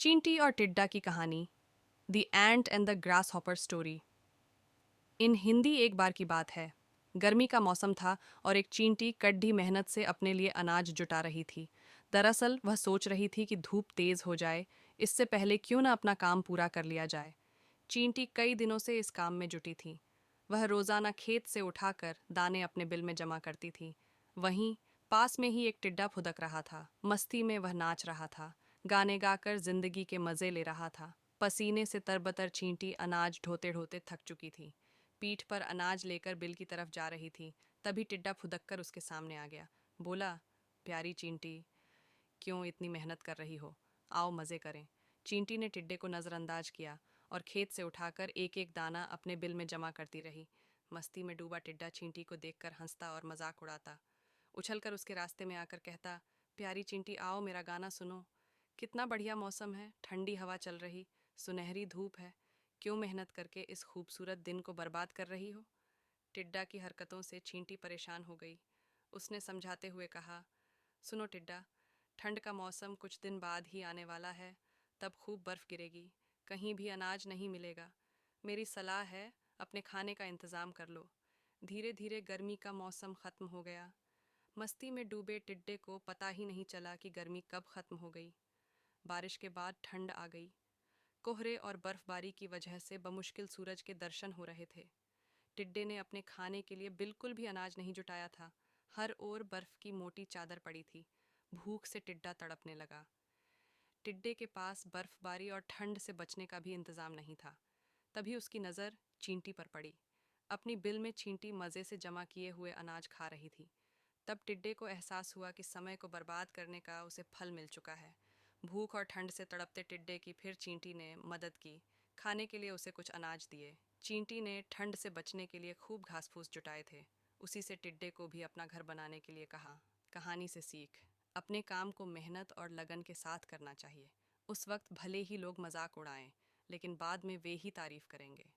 चींटी और टिड्डा की कहानी, the ant and the grasshopper story. In Hindi एक बार की बात है। गर्मी का मौसम था और एक चींटी कड़ी मेहनत से अपने लिए अनाज जुटा रही थी। दरअसल वह सोच रही थी कि धूप तेज हो जाए, इससे पहले क्यों ना अपना काम पूरा कर लिया जाए। चींटी कई दिनों से इस काम में जुटी थी। वह रोजाना खेत से उठाकर दाने अपने बिल में जमा करती थी। वहीं पास में ही एक टिड्डा फुदक रहा था। मस्ती में वह नाच रहा था, गाने गाकर जिंदगी के मजे ले रहा था। पसीने से तरबतर चींटी अनाज ढोते ढोते थक चुकी थी। पीठ पर अनाज लेकर बिल की तरफ जा रही थी, तभी टिड्डा फुदक कर उसके सामने आ गया। बोला, प्यारी चींटी, क्यों इतनी मेहनत कर रही हो? आओ मज़े करें। चींटी ने टिड्डे को नज़रअंदाज किया और खेत से उठाकर एक एक दाना अपने बिल में जमा करती रही। मस्ती में डूबा टिड्डा चींटी को देखकर हंसता और मजाक उड़ाता। उछलकर उसके रास्ते में आकर कहता, प्यारी चींटी, आओ मेरा गाना सुनो। कितना बढ़िया मौसम है, ठंडी हवा चल रही, सुनहरी धूप है। क्यों मेहनत करके इस खूबसूरत दिन को बर्बाद कर रही हो? टिड्डा की हरकतों से चींटी परेशान हो गई। उसने समझाते हुए कहा, सुनो टिड्डा, ठंड का मौसम कुछ दिन बाद ही आने वाला है। तब खूब बर्फ गिरेगी, कहीं भी अनाज नहीं मिलेगा। मेरी सलाह है, अपने खाने का इंतज़ाम कर लो। धीरे धीरे गर्मी का मौसम ख़त्म हो गया। मस्ती में डूबे टिड्डे को पता ही नहीं चला कि गर्मी कब ख़त्म हो गई। बारिश के बाद ठंड आ गई। कोहरे और बर्फबारी की वजह से बमुश्किल सूरज के दर्शन हो रहे थे। टिड्डे ने अपने खाने के लिए बिल्कुल भी अनाज नहीं जुटाया था। हर ओर बर्फ की मोटी चादर पड़ी थी। भूख से टिड्डा तड़पने लगा। टिड्डे के पास बर्फबारी और ठंड से बचने का भी इंतजाम नहीं था। तभी उसकी नज़र चींटी पर पड़ी। अपनी बिल में चींटी मज़े से जमा किए हुए अनाज खा रही थी। तब टिड्डे को एहसास हुआ कि समय को बर्बाद करने का उसे फल मिल चुका है। भूख और ठंड से तड़पते टिड्डे की फिर चींटी ने मदद की। खाने के लिए उसे कुछ अनाज दिए। चींटी ने ठंड से बचने के लिए खूब घास फूस जुटाए थे। उसी से टिड्डे को भी अपना घर बनाने के लिए कहा। कहानी से सीख, अपने काम को मेहनत और लगन के साथ करना चाहिए। उस वक्त भले ही लोग मजाक उड़ाएं, लेकिन बाद में वे ही तारीफ करेंगे।